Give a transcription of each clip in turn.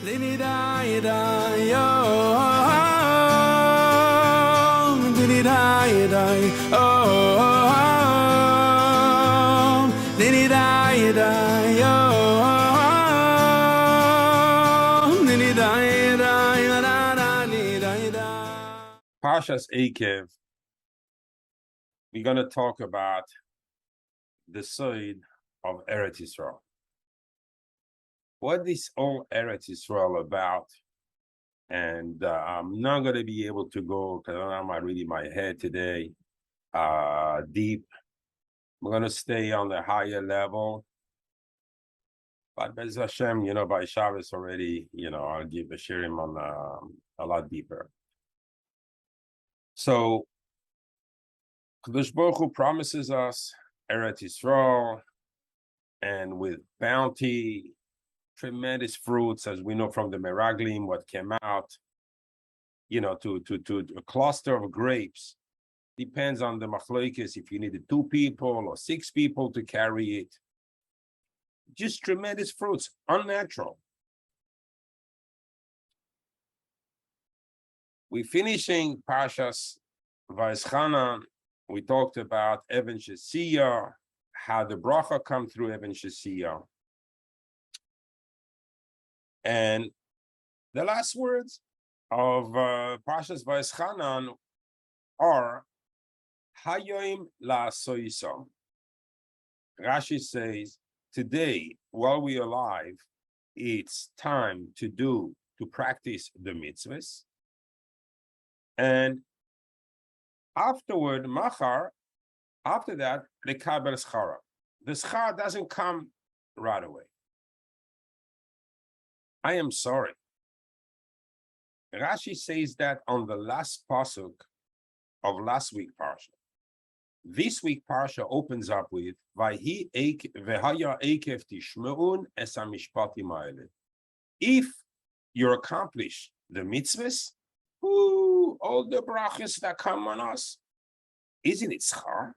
Dini dai dai oh, dini dai dai oh, dini dai dai oh, dini dai dai da da di dai da. Parshas Akev, we're going to talk about the side of Eretz Yisrael. What is all Eretz Yisrael about? And I'm not going to be able to go, because I'm not really my head today, deep. I'm going to stay on the higher level. But Bez Hashem, by Shabbos already, I'll give a shirim on a lot deeper. So, Kadosh Baruch Hu promises us Eretz Yisrael, and with bounty, tremendous fruits, as we know from the Meraglim, what came out, to a cluster of grapes. Depends on the machloikis, if you needed 2 people or 6 people to carry it. Just tremendous fruits, unnatural. We're finishing Parshas Vayeschanan. We talked about Even Shesiyah, how the bracha come through Even Shesiyah. And the last words of Parshas Vayeschanan are Hayoim la'asoisam. Rashi says, today, while we're alive, it's time to practice the mitzvahs. And afterward, machar, after that, lekabel schara. The schar doesn't come right away. I am sorry. Rashi says that on the last pasuk of last week Parasha. This week Parasha opens up with Vayhi v'haya ekev tishmeun es hamishpatim ha'ele. If you accomplish the mitzvahs, all the brachas that come on us, isn't it schar?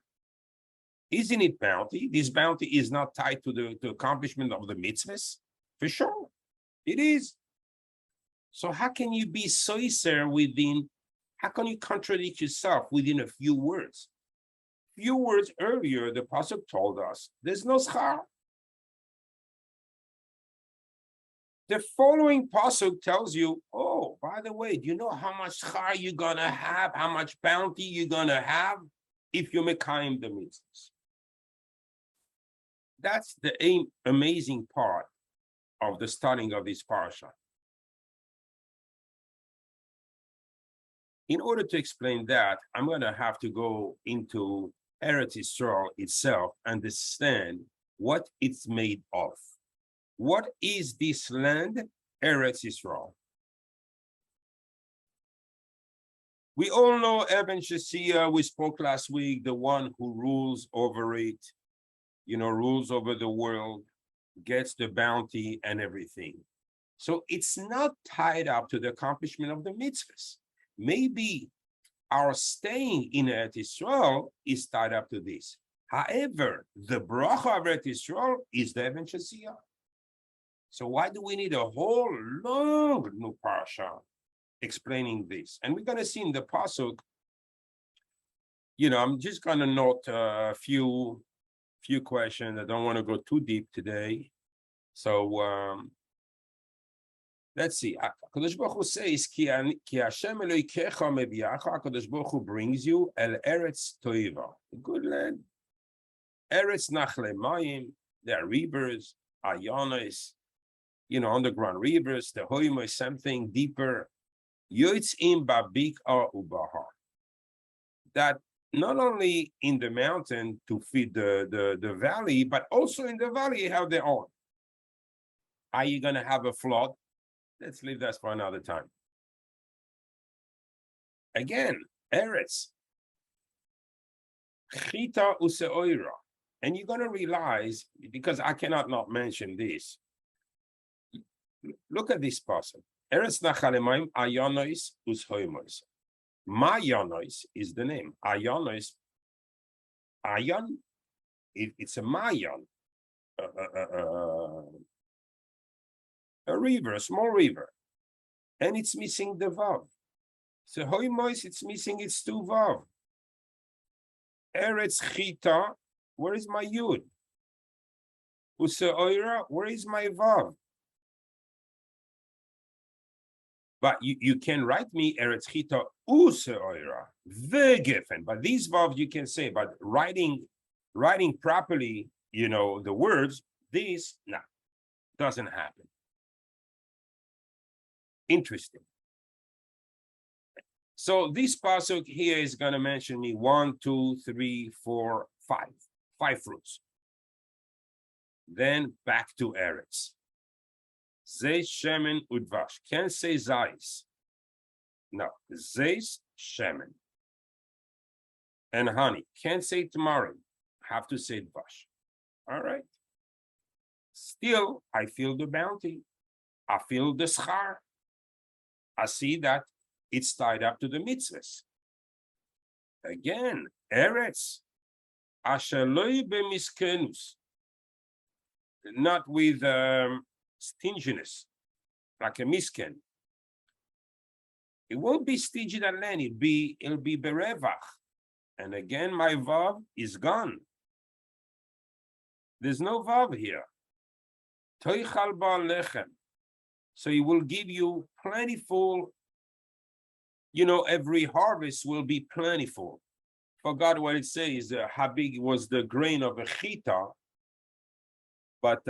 Isn't it bounty? This bounty is not tied to the accomplishment of the mitzvahs? For sure, it is. So how can you be soiser within, how can you contradict yourself within a few words? Few words earlier, the pasuk told us, there's no schar. The following pasuk tells you, oh, by the way, do you know how much schar you're gonna have, how much bounty you're gonna have if you mekayim the mitzvahs? That's the amazing part of the starting of this parasha. In order to explain that, I'm going to have to go into Eretz Yisrael itself, understand what it's made of. What is this land, Eretz Yisrael? We all know Even Shesiyah, we spoke last week, the one who rules over it, rules over the world, gets the bounty and everything. So it's not tied up to the accomplishment of the mitzvahs. Maybe our staying in Eretz Yisrael is tied up to this. However, the bracha of Eretz Yisrael is the Even Shesiyah. So why do we need a whole long new parasha explaining this? And we're going to see in the pasuk, I'm just going to note a few questions. I don't want to go too deep today. So let's see. Kadosh Baruch Hu says, Ki Hashem Elokecha meviacha. Kadosh Baruch Hu brings you el Eretz Toiva, a good land. Eretz Nachle Mayim. There are rivers, Ayonis, underground rivers. The Hoimo is something deeper. Yotzim babikar ubahar. That not only in the mountain to feed the valley, but also in the valley you have their own. Are you going to have a flood? Let's leave that for another time. Again, Eretz. Chita useoira. And you're going to realize, because I cannot not mention this. Look at this person. Eretz nachalemayim ayonois ushoimois. Mayonois is the name. Ayonois. Ayon, it's a mayon. a river, a small river, and it's missing the vav. So hoimois, it's missing its two vav. Eretz chita, where is my yud? Useoira, where is my vav? But you can write me Eretz chita useoira vegefen. But these vav you can say, but writing properly, the words, this doesn't happen. Interesting. So this pasuk here is going to mention me 1, 2, 3, 4, 5 fruits. Then back to Eretz. Zeis, shemen, udvash. Can't say zais. No, zeis, shemen. And honey. Can't say tamarim. Have to say dvash. All right. Still, I feel the bounty. I feel the schar. I see that it's tied up to the mitzvahs. Again, Eretz. Ashaloi bemiskenus. Not with stinginess, like a misken. It won't be stingy than land, it'll be berevach. And again, my vav is gone. There's no vav here. Toichal ba'alechem. So he will give you plentiful, every harvest will be plentiful. Forgot what it says, how big was the grain of a chita, but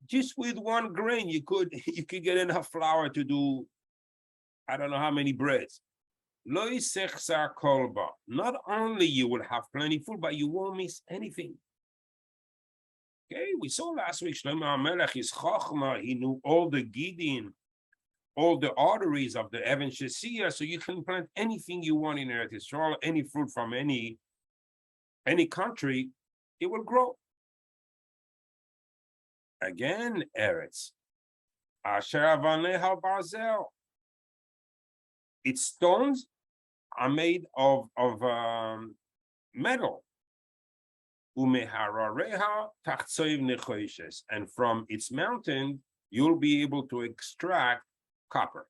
just with one grain, you could get enough flour to do, I don't know how many breads. Lo yisechsar kolba. Not only you will have plentiful, but you won't miss anything. Okay, we saw last week, Shlomo HaMelech is Chochma. He knew all the Gidin, all the arteries of the Even Shesia, so you can plant anything you want in Eretz Yisrael, any fruit from any country, it will grow. Again, Eretz. Asher avaneha barzel. Its stones are made of metal. Umeharareha tachtsoiv nechoishes. And from its mountain, you'll be able to extract copper.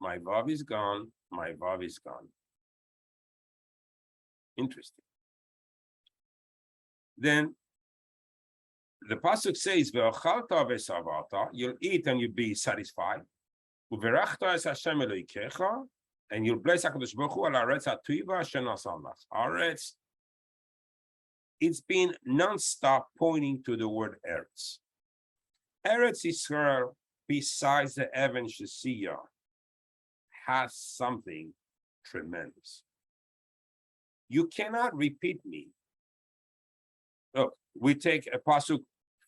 My vav is gone. My vav is gone. Interesting. Then the pasuk says, "Ve'ochalta ve'savarta," you'll eat and you'll be satisfied. Uverachta es Hashem Elokecha, and you'll bless HaKadosh Baruch Hu al haaretz hatuva asher nasan lach. Haaretz, it's been non-stop pointing to the word Eretz. Eretz Yisrael, besides the Even Shesia, has something tremendous. You cannot repeat me. Look, we take a pasuk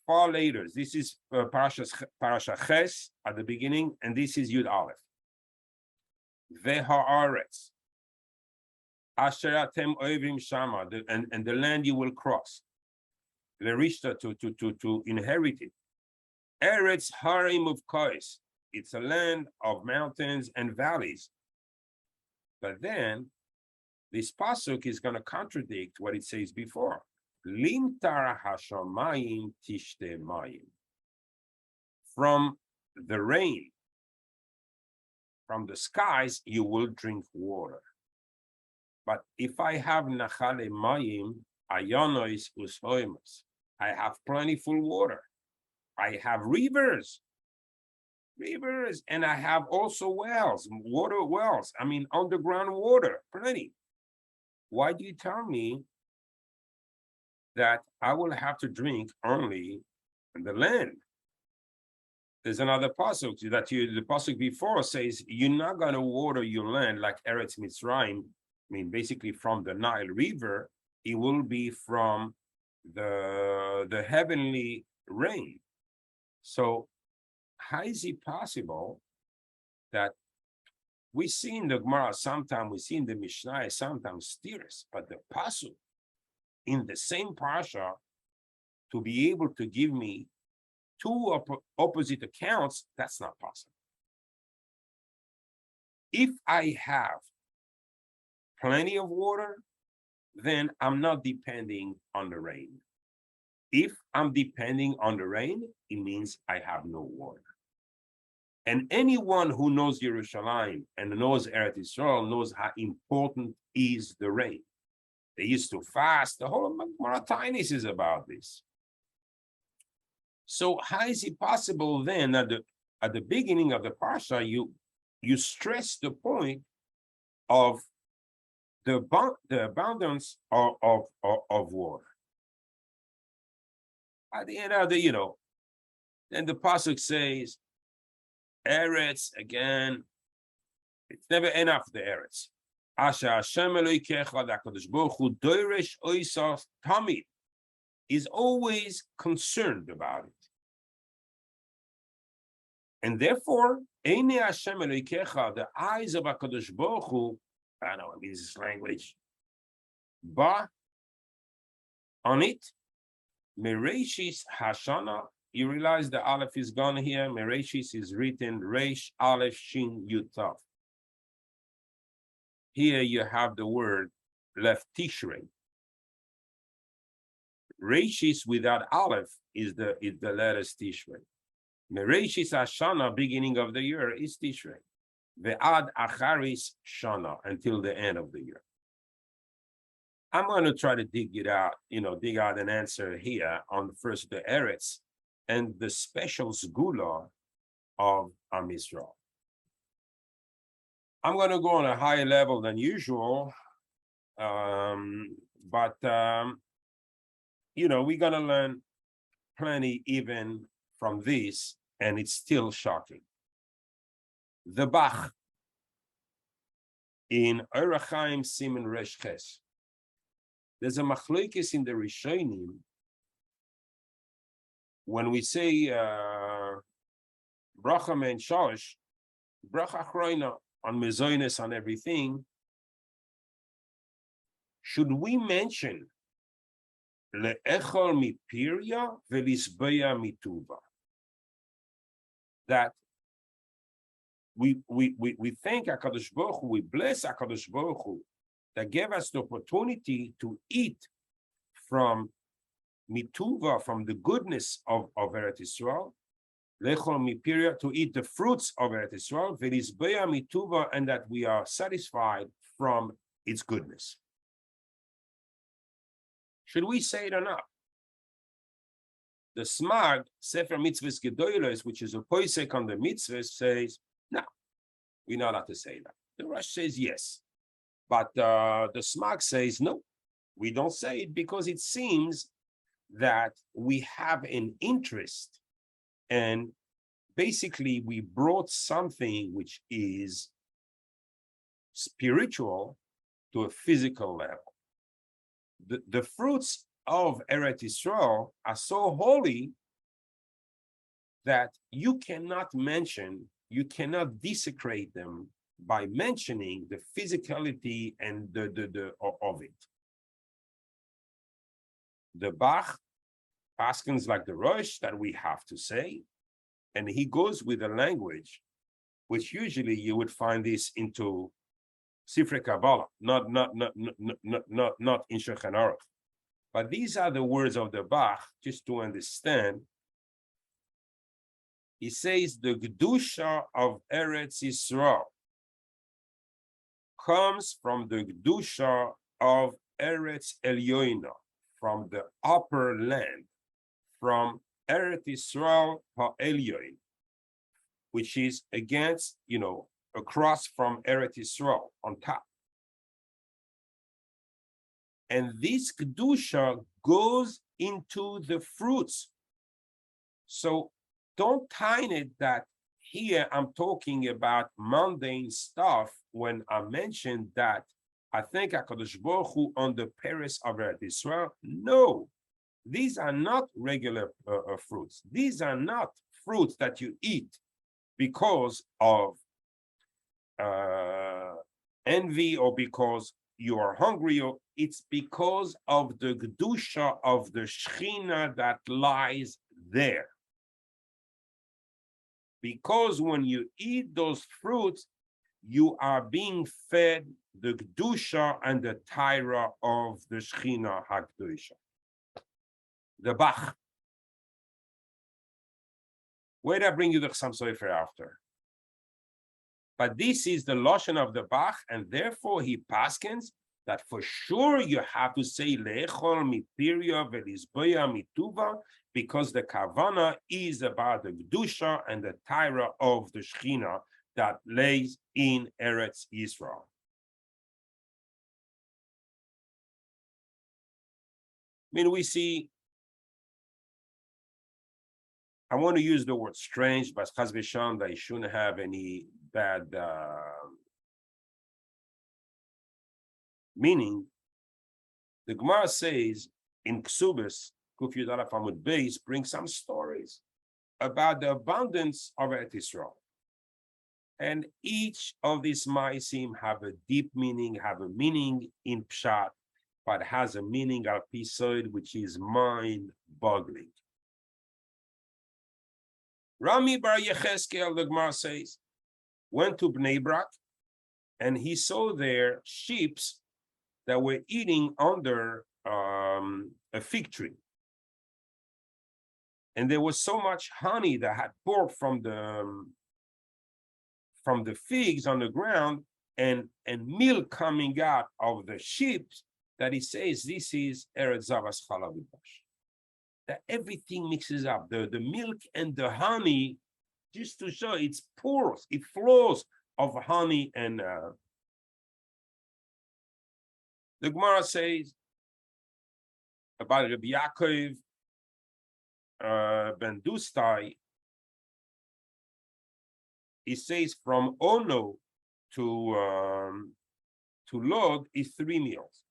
far later. This is Parasha Ches at the beginning, and this is Yud Aleph. Veha'aretz asher atem oivim shama, and the land you will cross. Lerishta, to inherit it. Eretz harim uvkos. It's a land of mountains and valleys. But then this pasuk is going to contradict what it says before. Limtar hashamayim tishte mayim. From the rain, from the skies, you will drink water. But if I have nachale mayim, ayonois ushoimus, I have plentiful water. I have rivers, and I have also wells, water wells. I mean, underground water, plenty. Why do you tell me that I will have to drink only in the land? There's another pasuk that the pasuk before says you're not going to water your land like Eretz Mitzrayim. I mean, basically from the Nile River, it will be from the heavenly rain. So how is it possible that we see in the Gemara, sometimes we see in the Mishnah, sometimes steers, but the pasuk in the same Parasha to be able to give me two opposite accounts, that's not possible. If I have plenty of water, then I'm not depending on the rain. If I'm depending on the rain, it means I have no water. And anyone who knows Yerushalayim and knows Eretz Yisrael knows how important is the rain. They used to fast. The whole Maratainis is about this. So how is it possible then that at the beginning of the Parsha, you stress the point of the abundance of water? At the end of the, then the Pasuk says, Eretz, again, it's never enough, the Eretz. Asher Hashem Elokecha, the HaKadosh Baruch Hu, doiresh oisas tamid, is always concerned about it. And therefore, Eine Hashem Elokecha, the eyes of HaKadosh Baruch Hu, I don't know what means this language, but on it, Mereshis Hashana, you realize the Aleph is gone here. Mereshis is written Resh Aleph Shin Yutav. Here you have the word left Tishrei. Reshis without Aleph is the letters Tishrei. Mereshis Hashana, beginning of the year, is Tishrei. Ve'ad Acharis Shana, until the end of the year. I'm going to try to dig out an answer here on first the Eretz and the special Sgula of Am Yisrael. I'm going to go on a higher level than usual, but we're going to learn plenty even from this, and it's still shocking. The Bach in Orach Chaim Siman Resh Ches. There's a machlokes in the Rishonim when we say bracha men shalosh, bracha achroina on mezonos, on everything. Should we mention le'echol mipiria ve'lisbeya mituva? That we thank HaKadosh Baruch Hu, we bless HaKadosh Baruch Hu that gave us the opportunity to eat from mituva, from the goodness of Eretz Yisrael, lechol mipiria, to eat the fruits of Eretz Yisrael, ve'lisbeya mituva, and that we are satisfied from its goodness. Should we say it or not? The Smag, Sefer Mitzvahs Gedolos, which is a poisek on the mitzvahs, says, no, we're not allowed to say that. The Rosh says yes. But the Smag says, no, we don't say it because it seems that we have an interest, and basically we brought something which is spiritual to a physical level. The fruits of Eretz Yisrael are so holy that you cannot desecrate them by mentioning the physicality and the of it. The Bach paskins like the Rosh that we have to say, and he goes with a language which usually you would find this into Sifrei Kabbalah, not in Shulchan Aruch. But these are the words of the Bach, just to understand. He says the Kedusha of Eretz Yisrael comes from the Kedusha of Eretz Elyoina, from the upper land, from Eretz Yisrael HaElyoin, which is against, across from Eretz Yisrael on top. And this Kedusha goes into the fruits. So don't tie it that here I'm talking about mundane stuff when I mentioned that I think HaKadosh Baruch Hu on the Paris of Eretz Yisrael. No, these are not regular fruits. These are not fruits that you eat because of envy or because you are hungry. It's because of the Kedusha of the Shechina that lies there. Because when you eat those fruits, you are being fed the Kedusha and the Taira of the Shechina HaKedusha. the Bach. Where did I bring you the Chassam Sofer after? But this is the Lashon of the Bach, and therefore he paskins that for sure you have to say Le'echol Mipiria Ve'lizboya Mituva, because the Kavana is about the Gdusha and the Tyra of the Shechina that lays in Eretz Yisrael. I mean, we see, I want to use the word strange, but Chaz v'Shalom, they shouldn't have any bad meaning. The Gemara says in Ksubis, Kuf Yud Aleph Amud Beis, brings some stories about the abundance of Eretz Yisrael. And each of these Ma'asim have a deep meaning, have a meaning in Pshat, but has a meaning al Pisod, which is mind-boggling. Rami Bar Yecheskel, the Gemara says, went to Bnei Brak, and he saw there sheep that were eating under a fig tree. And there was so much honey that had poured from the figs on the ground, and milk coming out of the sheep, that he says this is Eretz Zavas Chalav U'Dvash. That everything mixes up, the milk and the honey, just to show it's pores, it flows of honey. And the Gemara says about Rabbi Yaakov ben Dustai, he says from Ono to Lod is 3 meals,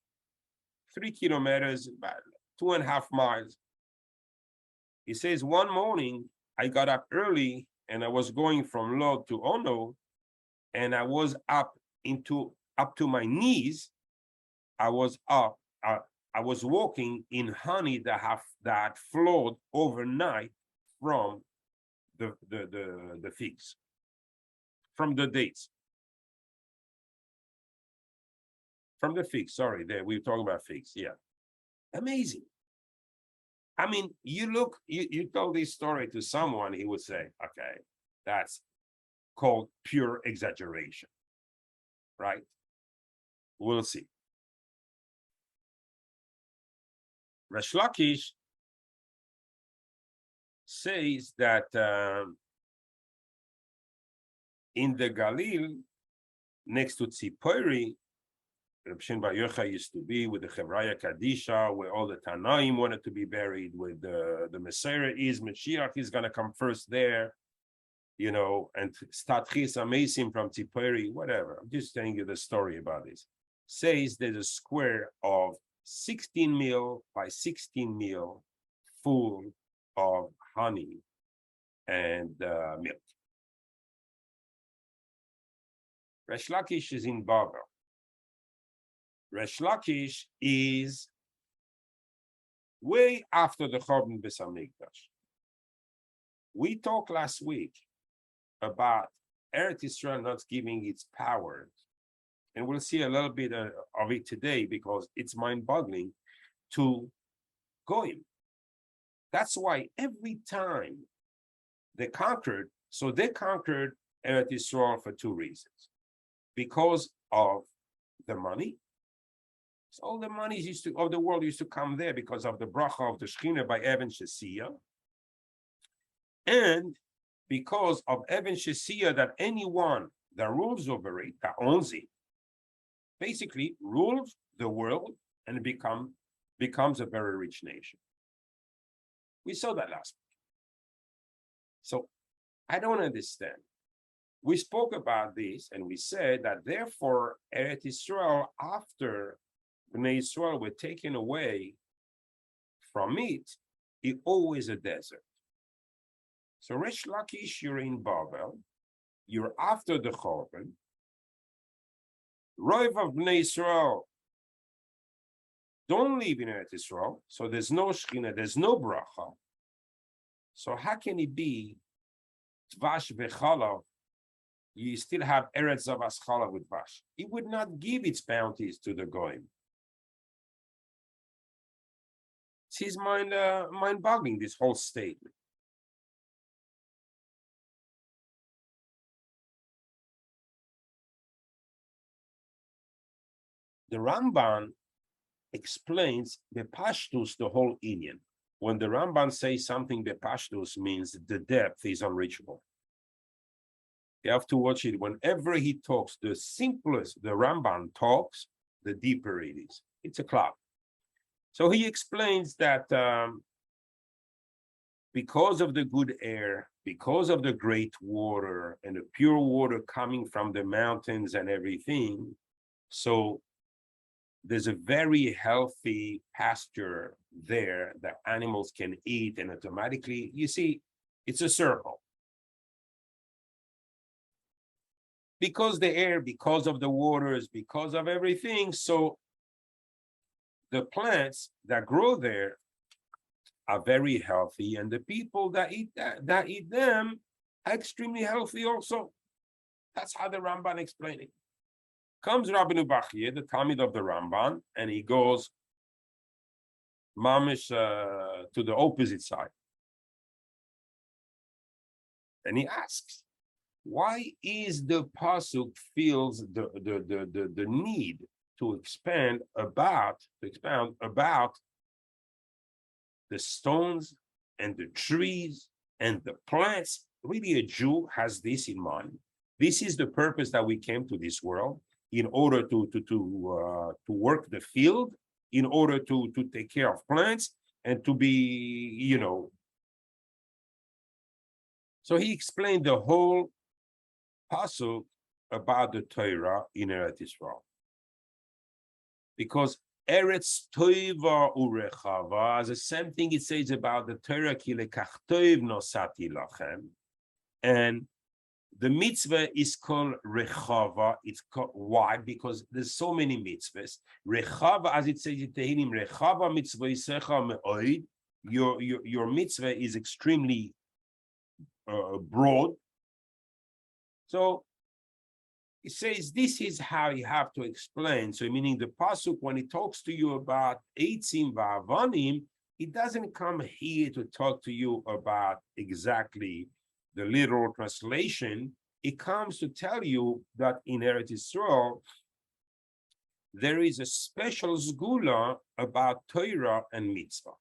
3 kilometers, about 2.5 miles. He says, one morning I got up early and I was going from Lod to Ono, and I was up to my knees. I was walking in honey that flowed overnight from the figs, from the dates, from the figs. Sorry, there we were talking about figs. Yeah, amazing. I mean, you told this story to someone, he would say, okay, that's called pure exaggeration, right? We'll see. Resh Lakish says that in the Galil, next to Tzipori, Reb Shin Bar Yochai used to be with the Chevraya Kadisha, where all the Tanaim wanted to be buried, with the Messiah is, Mashiach is going to come first there, and start Chis Amesim from Tzipori, whatever. I'm just telling you the story about this. Says there's a square of 16 mil by 16 mil full of honey and milk. Resh Lakish is in Babel. Resh Lakish is way after the Chorban Beis Hamikdash. We talked last week about Eretz Yisrael not giving its power, and we'll see a little bit of it today because it's mind-boggling to Goyim. That's why every time they conquered Eretz Yisrael for 2 reasons. Because of the money. So all the money of the world used to come there because of the bracha of the Shechina by Even Shesiya. And because of Even Shesiya, that anyone that rules over it, that owns it, basically rules the world and becomes a very rich nation. We saw that last week. So I don't understand. We spoke about this and we said that therefore Eretz Yisrael, after Bnei Yisrael were taken away from it always a desert. So Resh Lakish, you're in Babel, you're after the Chorban. Roiv of Bnei Yisrael don't live in Eretz Yisrael, so there's no Shechina, there's no bracha. So how can it be Tvash v'chalav? You still have Eretz Zavas Chalav with Vash. It would not give its bounties to the Goyim. It's mind-boggling, this whole statement. The Ramban explains Bepashtus the whole Inyan. When the Ramban says something Bepashtus means the depth is unreachable. You have to watch it. Whenever he talks, the simplest the Ramban talks, the deeper it is. It's a cloud. So he explains that because of the good air, because of the great water and the pure water coming from the mountains and everything, so there's a very healthy pasture there that animals can eat, and automatically, you see, it's a circle. Because the air, because of the waters, because of everything, so the plants that grow there are very healthy, and the people that eat them are extremely healthy also. That's how the Ramban explains it. Comes Rabbeinu Bachye, the Talmid of the Ramban, and he goes mamish to the opposite side. And he asks, why is the pasuk feels the need to expound about the stones and the trees and the plants? Really, a Jew has this in mind. This is the purpose that we came to this world, in order to work the field, in order to take care of plants and to be, So he explained the whole pasuk about the Torah in Eretz Yisrael. Because Eretz Toiva Urechava, as the same thing it says about the Torah, ki lekach toiv nosati lachem, and the mitzvah is called Rechava. It's called, why? Because there's so many mitzvahs. Rechava, as it says in Tehillim, Rechava mitzvah isecha me'oid. Your mitzvah is extremely broad. So it says this is how you have to explain. So meaning the pasuk, when it talks to you about eitzim va'avanim, it doesn't come here to talk to you about exactly the literal translation. It comes to tell you that in Eretz Yisrael, there is a special sgula about Torah and mitzvah.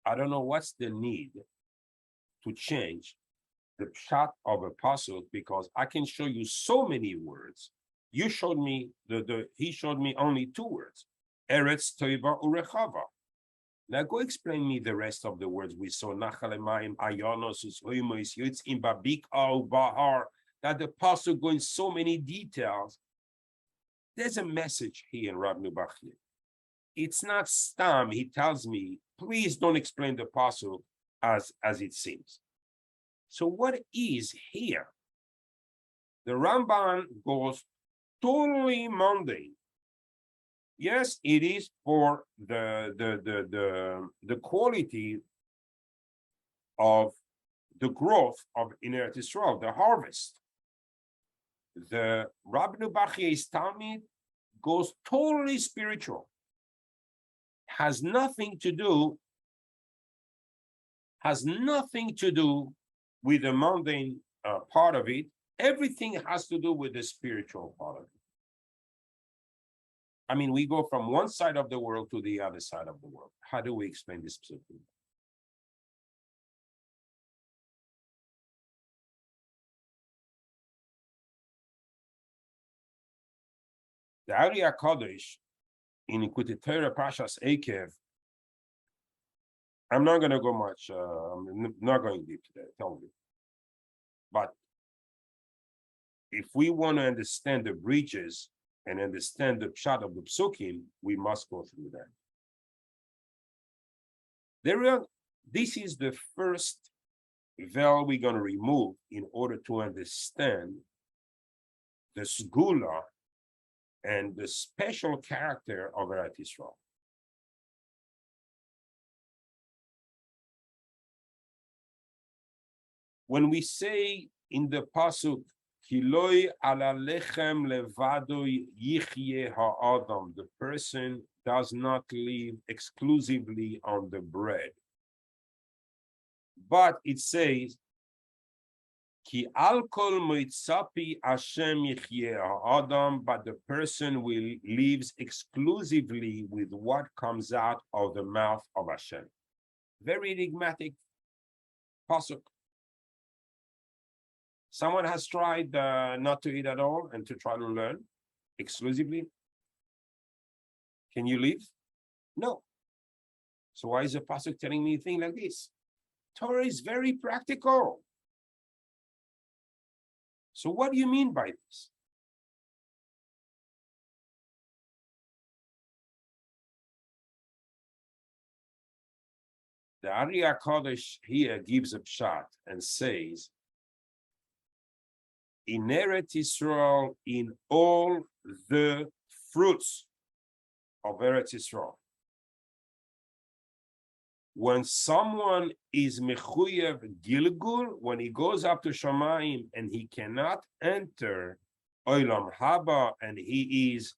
I don't know what's the need to change the pshat of a pasuk, because I can show you so many words. You showed me he showed me only 2 words, Eretz Toiva Urechava. Now go explain me the rest of the words we saw. Nachalemayim, Ayanos, Usoimois, Yitzim, Babik, Al, Bahar, that the pasuk go in so many details. There's a message here in Rabbeinu Bachye. It's not stam. He tells me, please don't explain the pasuk as it seems. So what is here? The Ramban goes totally mundane. Yes, it is for the quality of the growth of in Eretz Yisrael, the harvest. The Rabbeinu Bachye's Talmid goes totally spiritual. Has nothing to do with the mundane part of it. Everything has to do with the spiritual part of it. I mean, we go from one side of the world to the other side of the world. How do we explain this specifically? The Ari HaKadosh in Likutei Torah Parshas Ekev, I'm not going to go much, I'm not going deep today, tell me. But if we want to understand the breaches and understand the pshat of the psukim, we must go through that. This is the first veil we're going to remove in order to understand the sgula and the special character of Eretz Yisrael. When we say in the pasuk, Kiloi ala lechem levado yichye ha'adam, the person does not live exclusively on the bread. But it says, Ki al kol moitzapi Hashem yichyeh Adam, but the person will lives exclusively with what comes out of the mouth of Hashem. Very enigmatic pasuk. Someone has tried not to eat at all and to try to learn exclusively. Can you live? No. So why is the pasuk telling me a thing like this? Torah is very practical. So what do you mean by this? The Ari HaKadosh here gives a pshat and says, in Eretz Yisrael, in all the fruits of Eretz Yisrael, when someone is mechuyev gilgul, when he goes up to Shamayim and he cannot enter Olam Haba and he is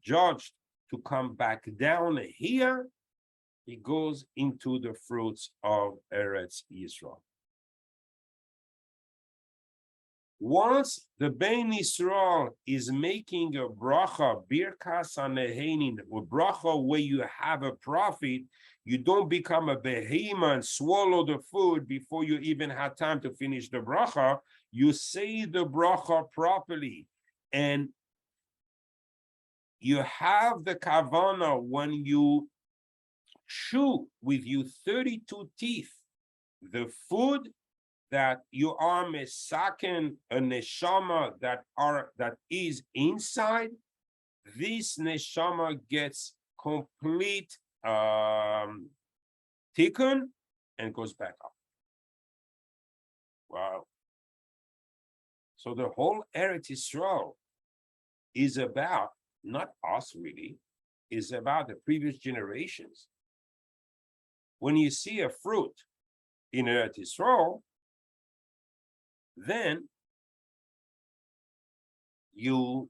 judged to come back down here, he goes into the fruits of Eretz Yisrael. Once the Bein Yisrael is making a bracha, birkas hanehenin, a bracha where you have a profit, you don't become a behemoth and swallow the food before you even have time to finish the bracha. You say the bracha properly, and you have the kavana when you chew with your 32 teeth the food that you are mesaken a neshama that is inside. This neshama gets complete tikkun and goes back up. Wow. So the whole Eretz Yisrael is about, not us really, is about the previous generations. When you see a fruit in Eretz Yisrael, then you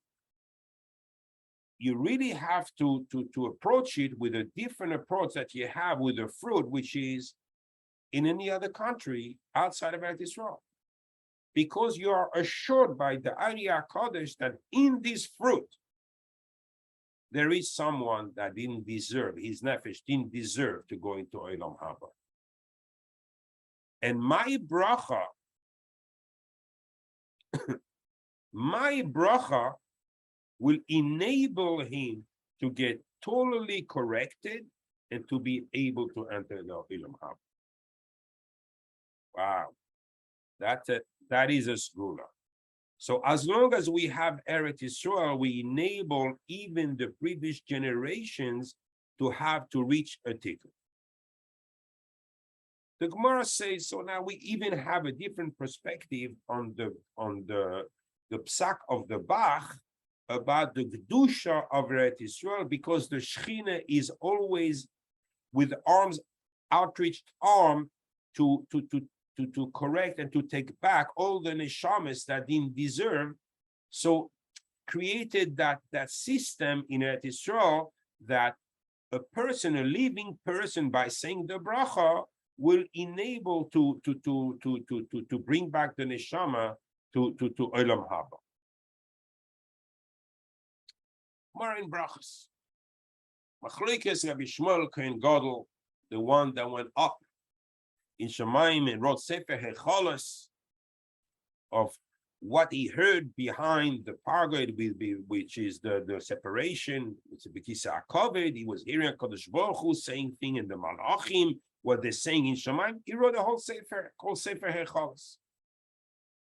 really have to approach it with a different approach that you have with the fruit, which is in any other country outside of Eretz Yisrael. Because you are assured by the Ari HaKadosh that in this fruit, there is someone that didn't deserve, his nefesh didn't deserve to go into Olam Haba. And my bracha will enable him to get totally corrected and to be able to enter the Olam Haba. Wow, that is a segula. So as long as we have Eretz Yisrael, we enable even the previous generations to have to reach a tikkun. The Gemara says, so now we even have a different perspective on the psak of the Bach about the Kedusha of Eretz Yisrael, because the Shechina is always with arms, outreached arm to correct and to take back all the neshamas that didn't deserve. So created that system in Eretz Yisrael that a person, a living person, by saying the bracha, will enable to bring back the neshama to Olam Haba. More in brachas. Machlekes Rabbi Shmuel Kohen Gadol, the one that went up in Shemayim and wrote Sefer Hechalos of what he heard behind the pargod, which is the separation. It's a Bekisa HaKavod. He was hearing HaKadosh Baruch Hu saying thing in the Malachim, what they're saying in Shemayim. He wrote a whole Sefer called Sefer Hechalos.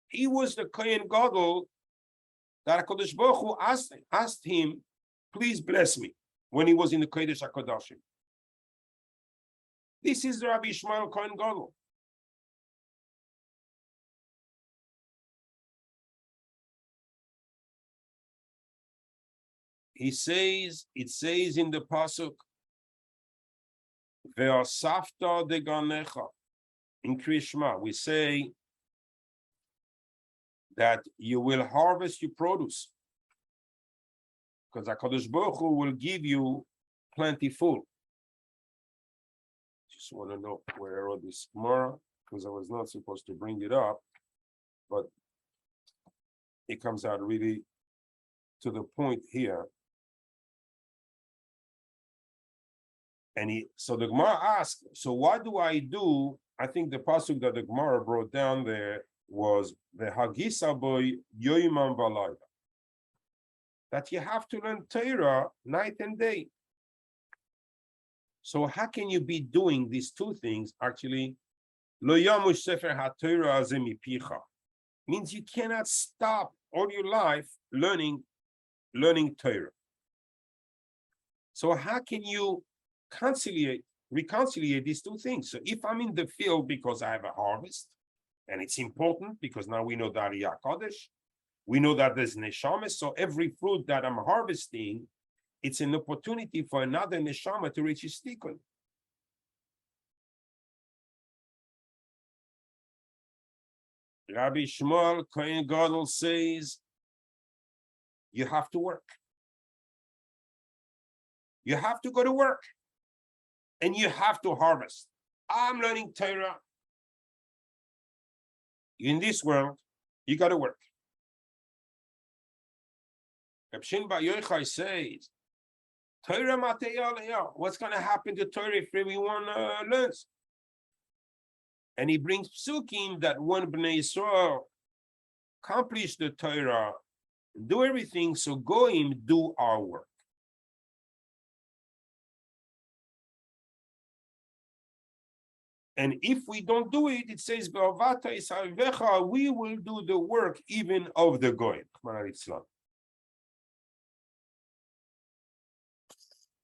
He was the Kohen Gadol that HaKadosh Baruch Hu asked him, please bless me, when he was in the Kodesh HaKodashim. This is the Rabbi Shmuel Kohen Gadol. It says in the pasuk, Ve'asafta deganecha. In Krishma, we say that you will harvest your produce. because HaKadosh Baruch Hu will give you plentiful. Just want to know where I wrote this Gemara, because I was not supposed to bring it up, but it comes out really to the point here. And so the Gemara asked, so what do I do? I think the pasuk that the Gemara brought down there was the Hagisa boy Yoimam Balayla. That you have to learn Torah night and day. So how can you be doing these two things? Actually, Lo Yamush Sefer HaTorah Azeh Mipicha means you cannot stop all your life learning Torah. So how can you reconcile these two things? So if I'm in the field because I have a harvest, and it's important because now we know that Ariyah Kodesh, we know that there's neshama, so every fruit that I'm harvesting, it's an opportunity for another neshama to reach his tikkun. Rabbi Shmuel Kohen Gadol says, you have to work. You have to go to work. And you have to harvest. I'm learning Torah. In this world, you got to work. Reb Shin Bar Yochai says, Torah Matei, what's going to happen to Torah if everyone learns? And he brings psukim that when Bnei Yisrael accomplish the Torah, do everything, so goyim do our work. And if we don't do it, it says, we will do the work even of the goyim.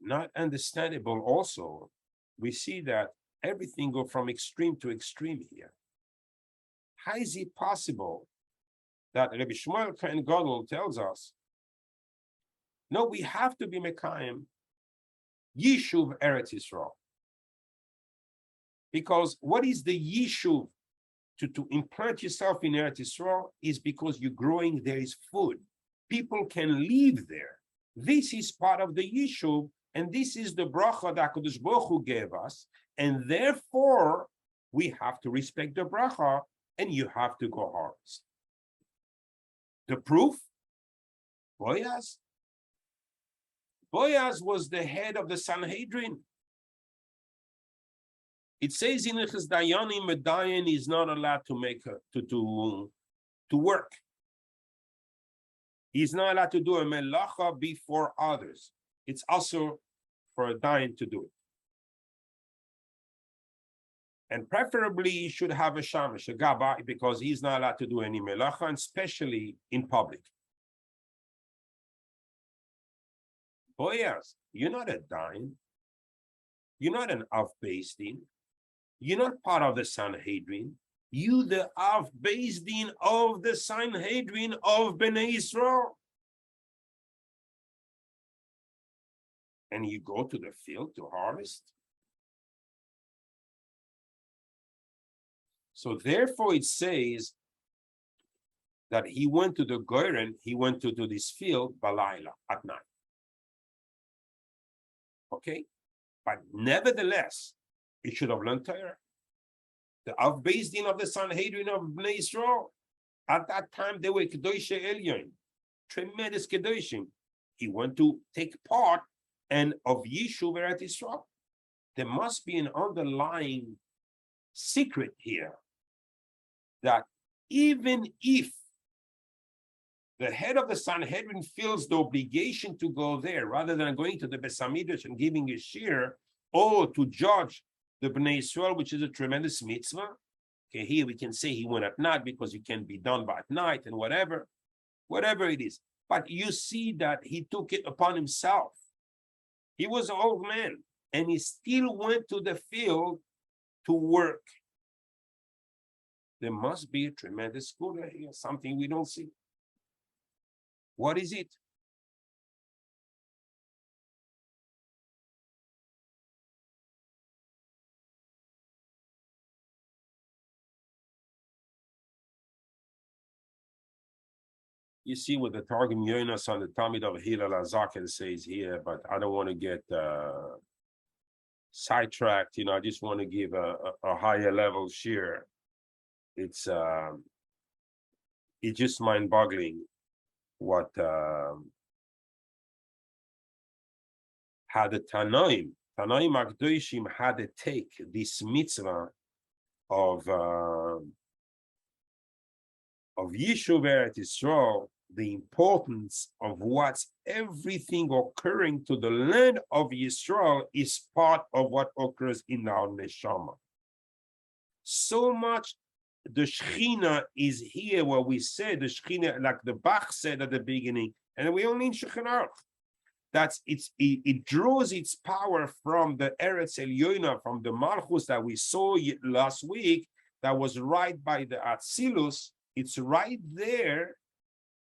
Not understandable also, we see that everything go from extreme to extreme here. How is it possible that Rabbi Shmuel Kohen Gadol tells us, no, we have to be Mekayim, Yishuv Eretz Yisrael. Because what is the Yishuv to implant yourself in Eretz Yisrael is because you're growing, there is food. People can live there. This is part of the Yishuv, and this is the bracha that HaKadosh Baruch Hu gave us, and therefore we have to respect the bracha, and you have to go harvest. The proof? Boaz. Boaz was the head of the Sanhedrin. It says in Ilchos Dayanim, a Dayan is not allowed to work. He's not allowed to do a melacha before others. It's also for a Dayan to do it. And preferably, he should have a shamash, a gaba, because he's not allowed to do any melacha, and especially in public. Boaz, you're not a Dayan. You're not an Av Beis Din. You're not part of the Sanhedrin. You the Av Beis Din of the Sanhedrin of Bnei Yisrael. And you go to the field to harvest. So therefore it says that he went to the Goren, he went to this field, Balayla, at night. Okay? But nevertheless, he should have learned Torah. The Av Beis Din of the Sanhedrin of Bnei Yisrael. At that time, they were Kedoshei Elyon, tremendous Kedoshim. He went to take part and of Yishuv Eretz Yisrael. There must be an underlying secret here that even if the head of the Sanhedrin feels the obligation to go there rather than going to the Beis Hamikdash and giving a shir, or to judge the Bnei Yisrael, which is a tremendous mitzvah. Okay, here we can say he went at night because it can be done by at night and whatever it is. But you see that he took it upon himself. He was an old man and he still went to the field to work. There must be a tremendous good here, something we don't see. What is it? You see what the Targum Yonas on the Talmud of Hillel Azaken says here, but I don't want to get sidetracked. I just want to give a higher level share. It's just mind-boggling what had the Tanaim Akdoshim had to take this mitzvah of Yishuv Eretz Yisrael, the importance of what's everything occurring to the land of Yisrael is part of what occurs in our neshama. So much the Shechina is here where we said the Shechina, like the Bach said at the beginning, and we only in Shechinah. It draws its power from the Eretz Elyoina, from the Malchus that we saw last week, that was right by the Atzilus. It's right there.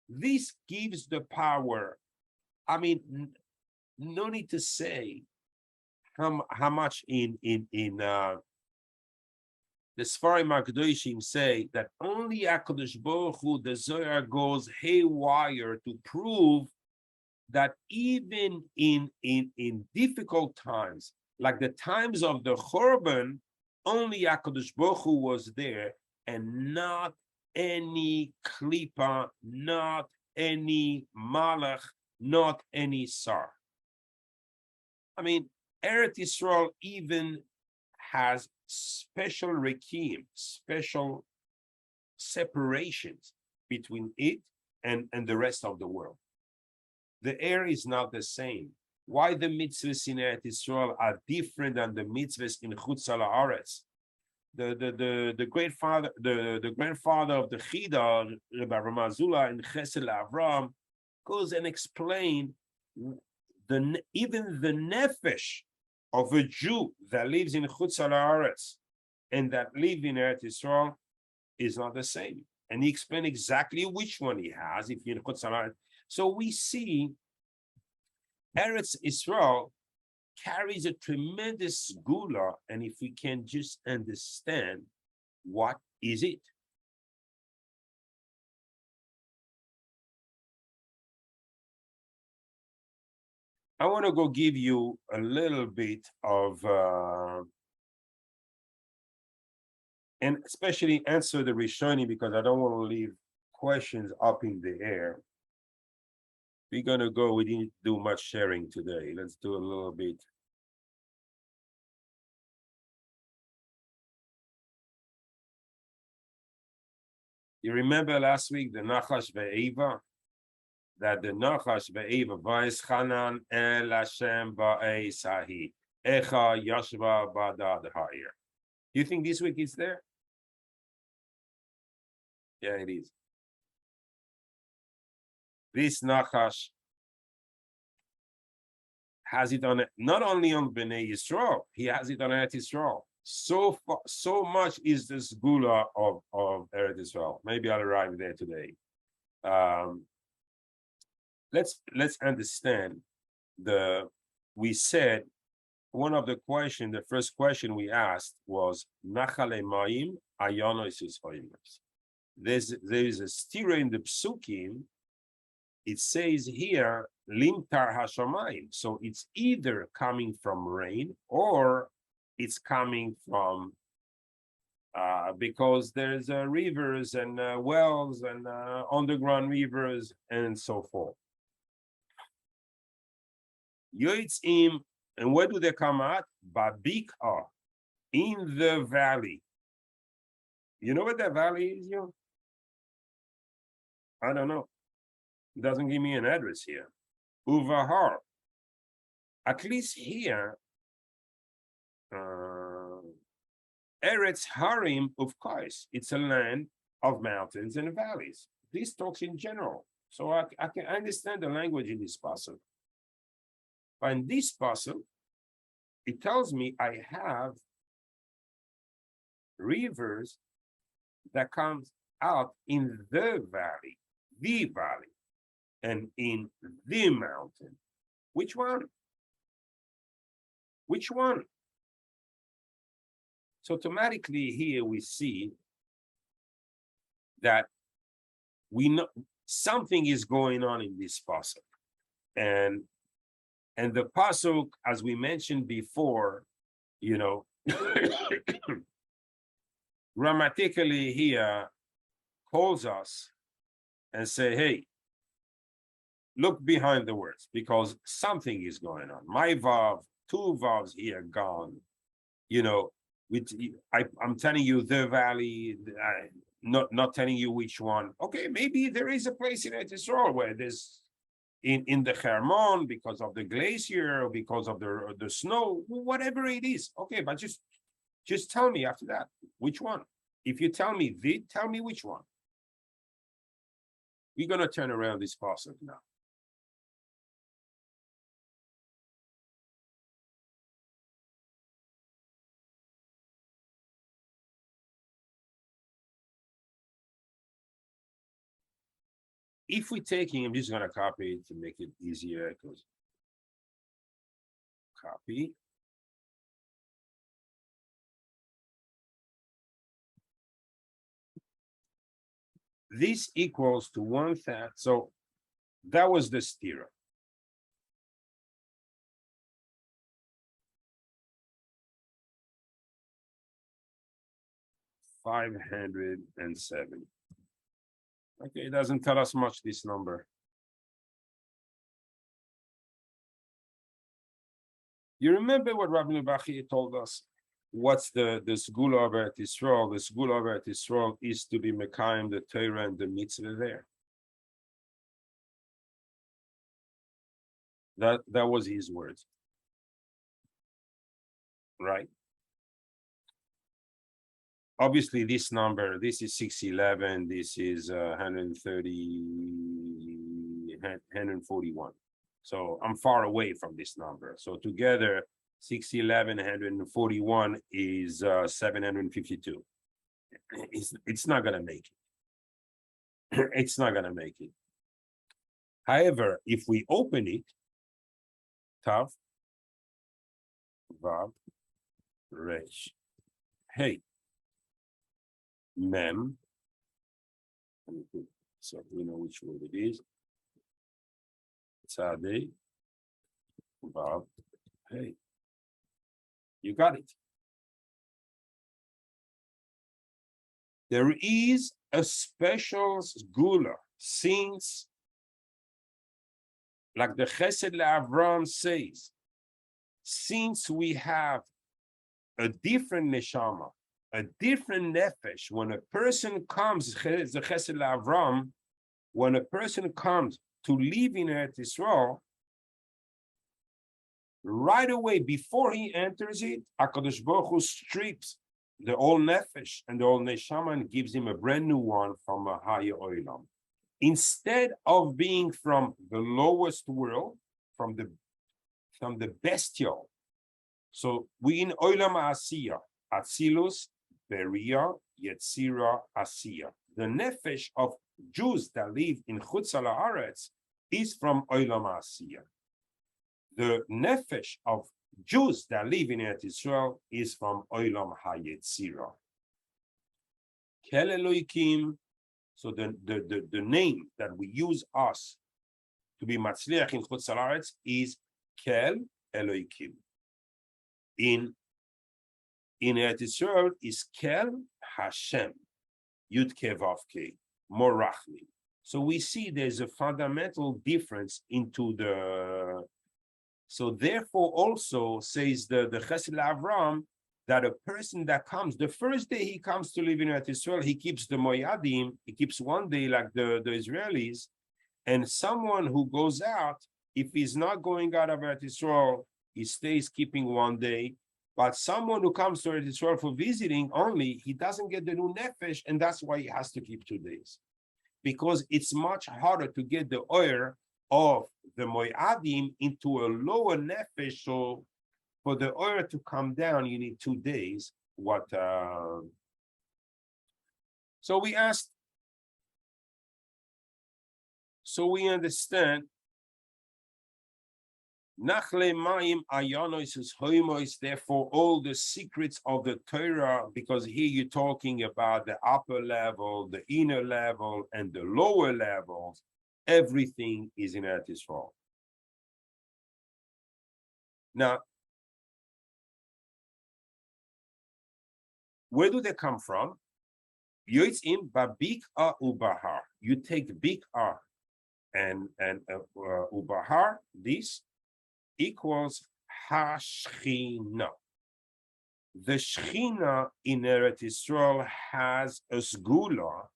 This gives the power. I mean, no need to say how much in the Sfarim HaKadoshim say that only HaKadosh Baruch Hu, the Zohar goes haywire to prove that even in difficult times, like the times of the Churban, only HaKadosh Baruch Hu was there, and not any klipa, not any malach, not any sar. I mean, Eretz Yisrael even has special rekim, special separations between it and the rest of the world. The air is not the same. Why the mitzvahs in Eretz Yisrael are different than the mitzvahs in Chutz Haaretz? The grandfather of the Chida, Rabbi Ramazula in Chesed Avram, goes and explains even the nefesh of a Jew that lives in Chutz Haaretz and that lives in Eretz Yisrael is not the same. And he explained exactly which one he has if you're in Chutz Haaretz. So we see Eretz Yisrael carries a tremendous gula, and if we can just understand what is it. I want to go give you a little bit of, and especially answer the Rishonim, because I don't want to leave questions up in the air. We're going to go, we didn't do much sharing today. Let's do a little bit. You remember last week the Nachash ve'Eva? That the Nachash ve'Eva, Vayis Chanan el Hashem ba'ei sahi, Echa yashva ba'dad ha'ir. Do you think this week it's there? Yeah, it is. This Nachash has it on, not only on Bnei Yisrael, he has it on Eretz Yisrael. So much is this gula of Eretz Yisrael. Maybe I'll arrive there today. Let's understand we said one of the questions, the first question we asked was Nachale Ma'im Ayonos Yisraelis. There is a stira in the Psukim. It says here, Limtar Hashamayim. So it's either coming from rain or it's coming from, because there's rivers and wells and underground rivers and so forth. Yoitzim, and where do they come out? Babika, in the valley. You know what that valley is, yo? I don't know. It doesn't give me an address here. Uvahar. At least here, Eretz Harim of Kais. It's a land of mountains and valleys. This talks in general. So I can understand the language in this puzzle. But in this puzzle, it tells me I have rivers that comes out in the valley, and in the mountain. Which one? Which one? So automatically here we see that we know something is going on in this pasuk. And the pasuk, as we mentioned before, grammatically here calls us and say, hey, look behind the words, because something is going on. My vav, two vavs here gone. I'm telling you the valley, not telling you which one. Okay, maybe there is a place in Israel where there's in the Hermon because of the glacier or because of the snow, whatever it is. Okay, but just tell me after that which one. If you tell me tell me which one. We're gonna turn around this pasuk now. If we're taking, I'm just gonna copy it to make it easier, because copy. This equals to 1/3. So that was the stira. $570. Okay, it doesn't tell us much, this number. You remember what Rabbi Nebachi told us? What's the Segula of Eretz Yisrael? The Segula of Eretz Yisrael is to be Mekayim, the Torah and the mitzvah there. That was his words. Right? Obviously, this number, this is 611, this is 141. So I'm far away from this number. So together, 611, 141 is 752. It's not gonna make it. It's not gonna make it. However, if we open it, Tav, Vav, Resh, Hey, Mem, so we know which word it is. Tzadeh, Vav, Hey. You got it. There is a special Segula, since, like the Chesed LeAvram says, since we have a different neshama, a different nefesh, when a person comes, the Chesed LeAvram, when a person comes to live in Eretz Yisrael, right away before he enters it, HaKadosh Baruch Hu strips the old nefesh and the old neshama and gives him a brand new one from a higher olam. Instead of being from the lowest world, from the bestial. So we in olam asiya, atzilus, beria, yetzira, asiya. The nefesh of Jews that live in Chutz Haaretz is from olam asiya. The nefesh of Jews that live in Eretz Israel is from olam hayetzira. Kel Eloikim. So the name that we use us to be matzliach in Chutz Haaretz is Kel Eloikim. In Eretz Yisrael is Kel Hashem, Yud Ke Vav Ke, Morachli. So we see there's a fundamental difference into the. So therefore, also says the Chesed LeAvram, that a person that comes, the first day he comes to live in Eretz Yisrael, he keeps the Moyadim, he keeps one day like the Israelis, and someone who goes out, if he's not going out of Eretz Yisrael, he stays keeping one day. But someone who comes to Eretz Yisrael for visiting only, he doesn't get the new nefesh, and that's why he has to keep 2 days. Because it's much harder to get the oil of the Moyadim into a lower nefesh. So for the oil to come down, you need 2 days. So we asked, so we understand Nachle Mayim Ayonois Hoimois, therefore, all the secrets of the Torah, because here you're talking about the upper level, the inner level, and the lower levels, everything is in Eretz Yisrael. Now, where do they come from? Yoitzim Babik'a Ubahar. You take Bik'a and Ubahar, this equals Hashchina. The Shechina in Eretz Yisrael has a sgula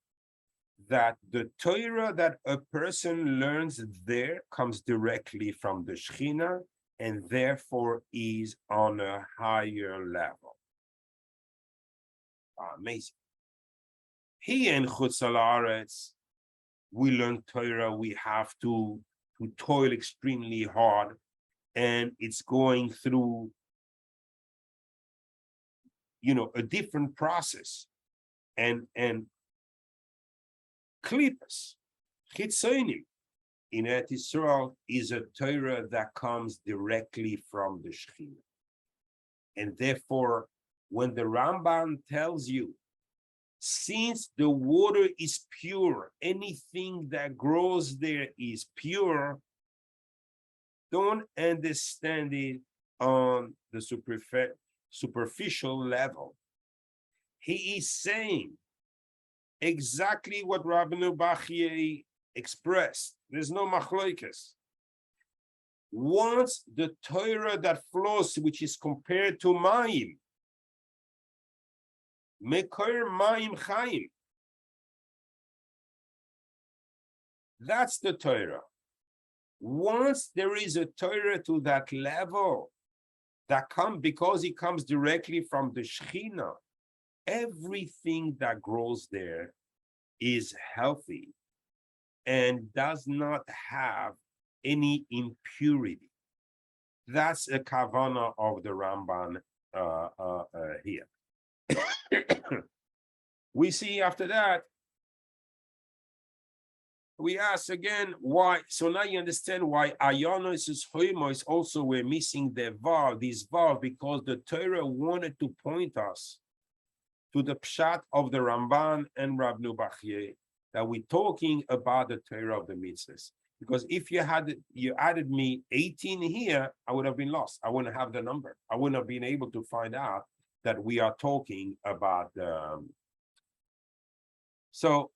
that the Torah that a person learns there comes directly from the Shechina and therefore is on a higher level. Amazing. Here in Chutz La'aretz, we learn Torah, we have to toil extremely hard, and it's going through, a different process. And Klipas, Chitzoni, in Eretz Yisrael is a Torah that comes directly from the Shechina. And therefore, when the Ramban tells you, since the water is pure, anything that grows there is pure, don't understand it on the superficial level. He is saying exactly what Rabbeinu Bachye expressed. There's no machloikes. Once the Torah that flows, which is compared to Mayim, Mekor Mayim Chaim, that's the Torah. Once there is a Torah to that level, that comes because it comes directly from the Shechina, everything that grows there is healthy and does not have any impurity. That's a kavana of the Ramban here. We see after that, we ask again why. So now you understand why Ayonos is Hoimos also we're missing the Vav, this Vav, because the Torah wanted to point us to the Pshat of the Ramban and Rabbeinu Bachye, that we're talking about the Torah of the mitzvahs. Because if you added me 18 here, I would have been lost. I wouldn't have the number. I wouldn't have been able to find out that we are talking about. So,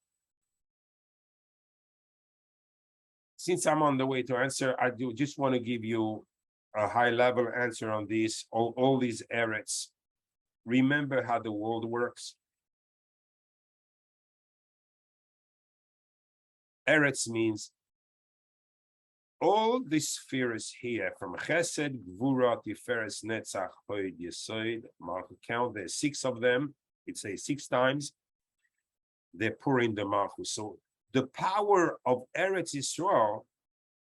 since I'm on the way to answer, I do just want to give you a high-level answer on this. All these eretz. Remember how the world works. Eretz means all the spheres here, from Chesed, Gvura, Tiferes, Netzach, Hod, Yesod, Malchut, count, there's 6 of them. It says 6 times. They pour in the Malchut. So the power of Eretz Yisrael,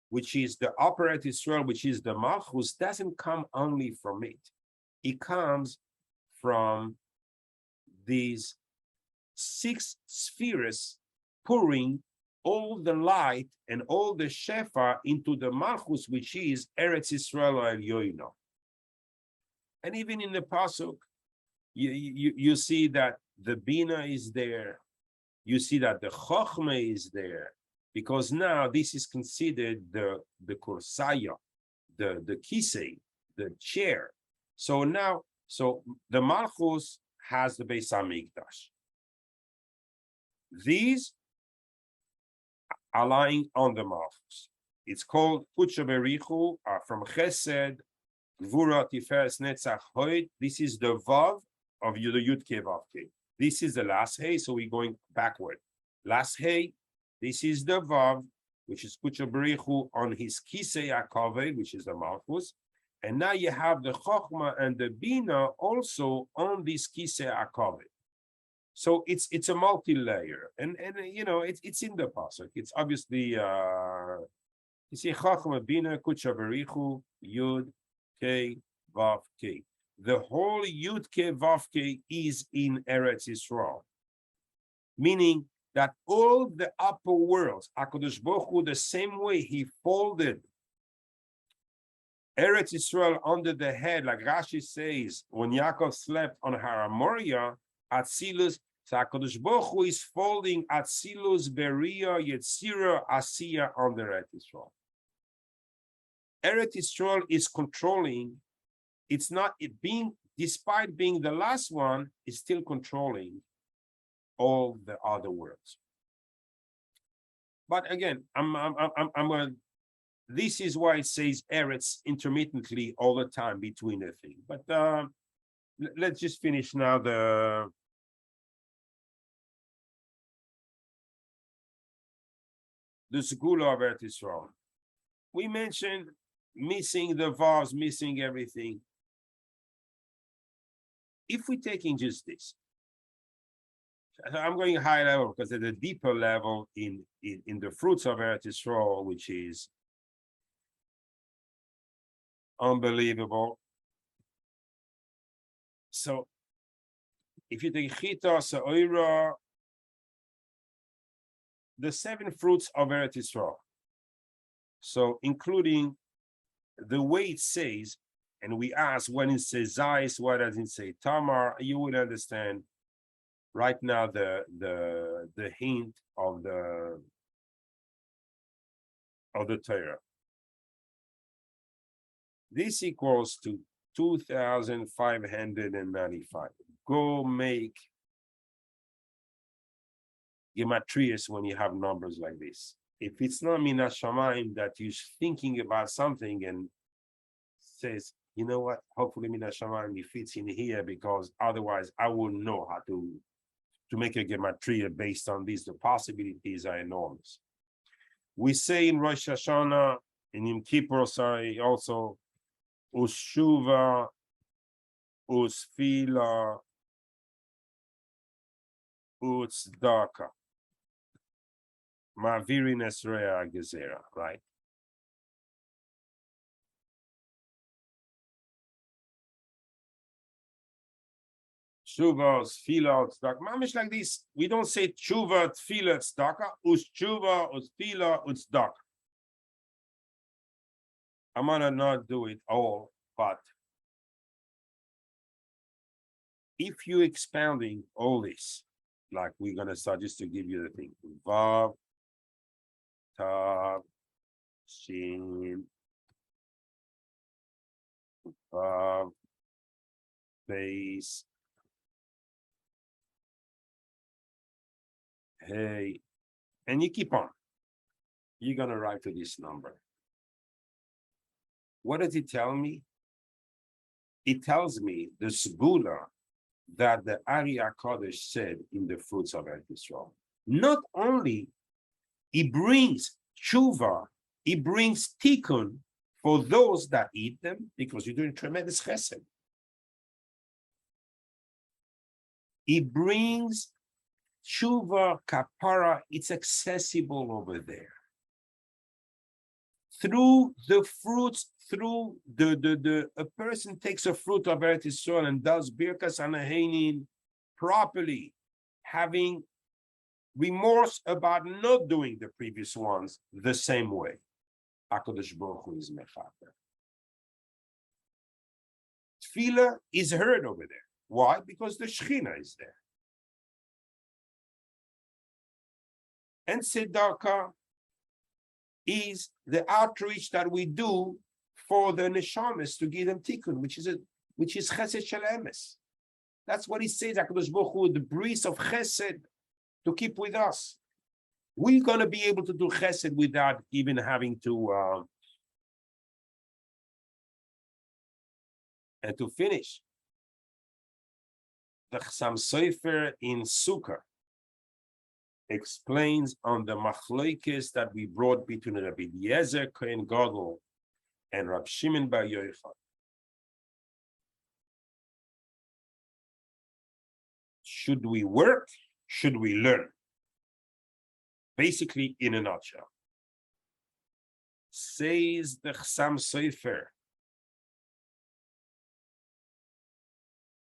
which is the upper Eretz Yisrael, which is the Malchus, doesn't come only from it. It comes from these 6 spheres pouring all the light and all the shefa into the Malchus, which is Eretz Yisrael Elyono. And even in the pasuk, you see that the Bina is there. You see that the Chochmah is there, because now this is considered the Kursaya, the Kisei, the chair. So now, the Malchus has the Beis Hamikdash. These are lying on the Malchus. It's called Kucha Berichu, from Chesed, Gvura, Tiferes, Netzach, Hod. This is the Vav of the Yud Ke Vav Ke. This is the last Hey, so we're going backward. Last Hey, this is the Vav, which is Kucha Berichu on his Kisei Akave, which is the Malchus. And now you have the Chochmah and the Bina also on this Kisei Akave. So it's a multi-layer, and it's in the pasuk. It's obviously you see Chochmah, Bina, Kucha Berichu, Yud Ke Vav Ke. The whole Yud Ke Vav Ke is in Eretz Yisrael, meaning that all the upper worlds, HaKadosh Baruch Hu, the same way he folded Eretz Israel under the head, like Rashi says, when Yaakov slept on Har Moriah, Atzilus, so HaKadosh Baruch Hu is folding Atzilus, Beria, Yetzira, Asiya under Eretz Israel. Eretz Israel is controlling, it's not it being, despite being the last one, it's still controlling all the other worlds. But again, I'm gonna, this is why it says Eretz intermittently all the time between the thing. But let's just finish now the Segula of Eretz Israel. We mentioned missing the vase, missing everything. If we're taking just this, I'm going high level because at a deeper level in the fruits of Eretz Israel, which is unbelievable. So if you take Chita, Sa'ira, the 7 fruits of Eretz Israel, so including the way it says, and we ask when it says Zais, why does it say Tamar, you will understand right now the hint of the Torah. This equals to 2,595. Go make gematrias when you have numbers like this. If it's not Min Hashamayim that you're thinking about something and says, you know what, hopefully Min Hashamayim fits in here, because otherwise I wouldn't know how to make a gematria based on this. The possibilities are enormous. We say in Rosh Hashanah, in Yom Kippur, sorry, also, Ushuva, Usfila, Utsdaka. Ma'virin Esrea Gezerah, right? Tshuva, Tfila, Tzedaka. Mamish like this. We don't say Tshuva, Tfila, Tzedaka. Utshuva, Utsfila, Utzdaka. I'm gonna not do it all, but if you're expounding all this, like we're gonna start, just to give you the thing. Vav, Tav, Shin, Vav, Base, Hey, and you keep on. You're gonna arrive to this number. What does it tell me? It tells me the Segula that the Ari HaKadosh said in the fruits of Eretz Yisrael. Not only it brings tshuva, it brings tikkun for those that eat them, because you're doing tremendous chesed. It brings tshuva, kapara, it's accessible over there. Through the fruits, through a person takes a fruit of Eretz Yisrael and does birkas anahenin properly, having remorse about not doing the previous ones the same way. HaKadosh Baruch Hu is mechaper. Tefillah is heard over there. Why? Because the Shechina is there. And tzedakah is the outreach that we do for the neshamas to give them tikkun, which is chesed shel emes. That's what he says. HaKadosh Baruch Hu, the breeze of chesed to keep with us. We're going to be able to do chesed without even having to and to finish. The Chassam Sofer in Sukkah explains on the machlokes that we brought between Rabbi Eliezer Kohen Gadol and Rab Shimon bar Yochai. Should we work? Should we learn? Basically, in a nutshell, says the Chassam Sofer,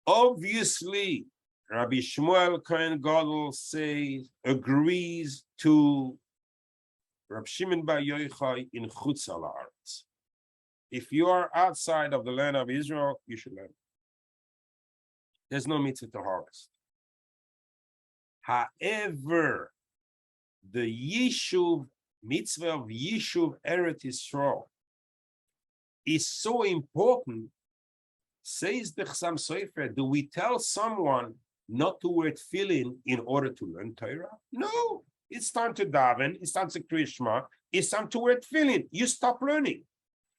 obviously, Rabbi Shmuel Kohen Gadol agrees to Rab Shimon bar Yochai in Chutz Ha'aretz. If you are outside of the land of Israel, you should learn. There's no mitzvah to harvest. However, the Yishuv, mitzvah of Yishuv Eretz Yisrael is so important, says the Chassam Sofer. Do we tell someone not to wear tefillin in order to learn Torah? No, it's time to daven, it's time to Krishma, it's time to wear tefillin. You stop learning.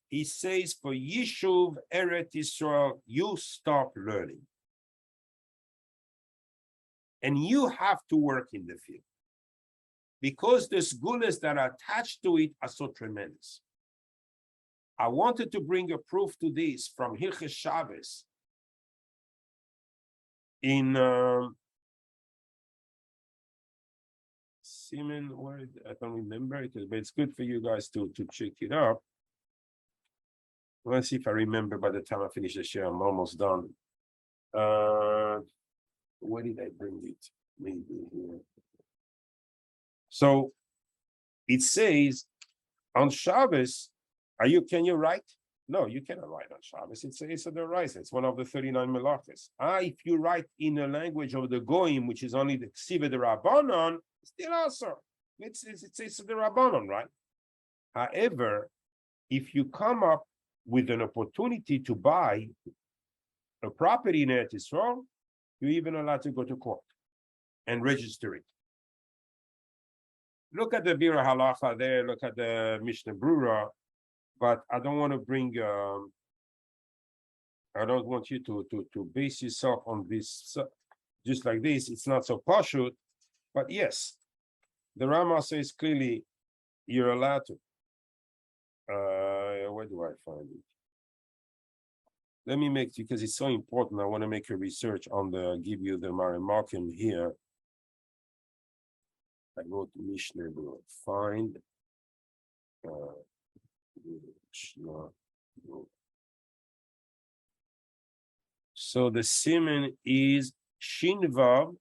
He says for Yishuv Eretz Yisrael, you stop learning. And you have to work in the field, because the sgulas that are attached to it are so tremendous. I wanted to bring a proof to this from Hilchos Shabbos in Siman, I don't remember it, but it's good for you guys to check it up. Let's see if I remember by the time I finish the share. I'm almost done. Where did I bring it? Maybe here. So it says on Shabbos, can you write? No, you cannot write on Shabbos. It's a deraisa. It's one of the 39 melachos. If you write in the language of the Goyim, which is only the Ksiva de Rabbanon, still also. It's the Rabbanon, right? However, if you come up with an opportunity to buy a property in Eretz Yisrael, you're even allowed to go to court and register it. Look at the Bira Halacha there, look at the Mishnah Brura, but I don't want to bring, I don't want you to base yourself on this, just like this. It's not so pashut, but yes, the Rama says clearly you're allowed to. Where do I find it? Let me make, because it's so important, I want to make a research on give you the Marimakim here. I go to Mishnah, find, so the Siman is Shinvav,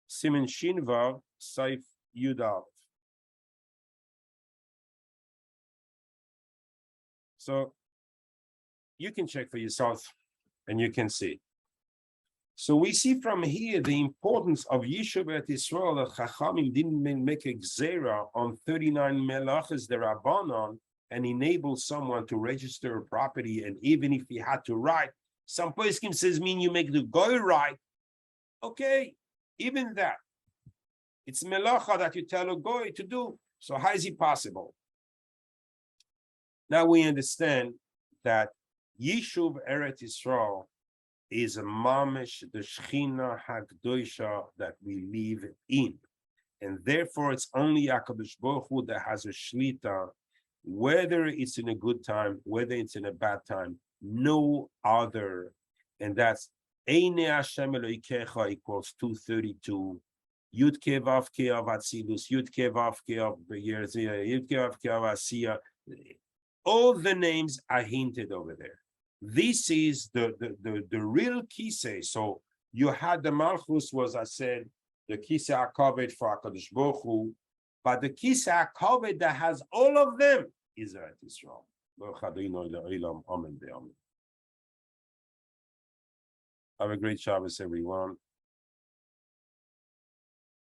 Siman Shinvav, Saif Yudav. So you can check for yourself and you can see. So we see from here the importance of Yishuv Eretz Yisrael, that Chachamim didn't make a gzera on 39 melachas derabanan and enable someone to register a property, and even if he had to write, some poskim says mean you make the goy write. Okay, even that. It's melacha that you tell a goy to do. So how is it possible? Now we understand that Yishuv Eretz Yisrael is a mamish, the Shechina Hagdosha that we live in. And therefore, it's only HaKadosh Baruch Hu that has a shlita, whether it's in a good time, whether it's in a bad time, no other. And that's Eine Hashem Eloikecha equals 232. Yud Ke Vav Ke of Atzilus, Yud Ke Vav Ke of Yerzia, Yud Ke Vav Ke of Asiya. All the names are hinted over there. This is the real kisei. So you had the Malchus was, I said, the kisei HaKavod for HaKadosh Baruch Hu, but the kisei HaKavod that has all of them is Eretz Yisrael. Amen. Have a great Shabbos, everyone.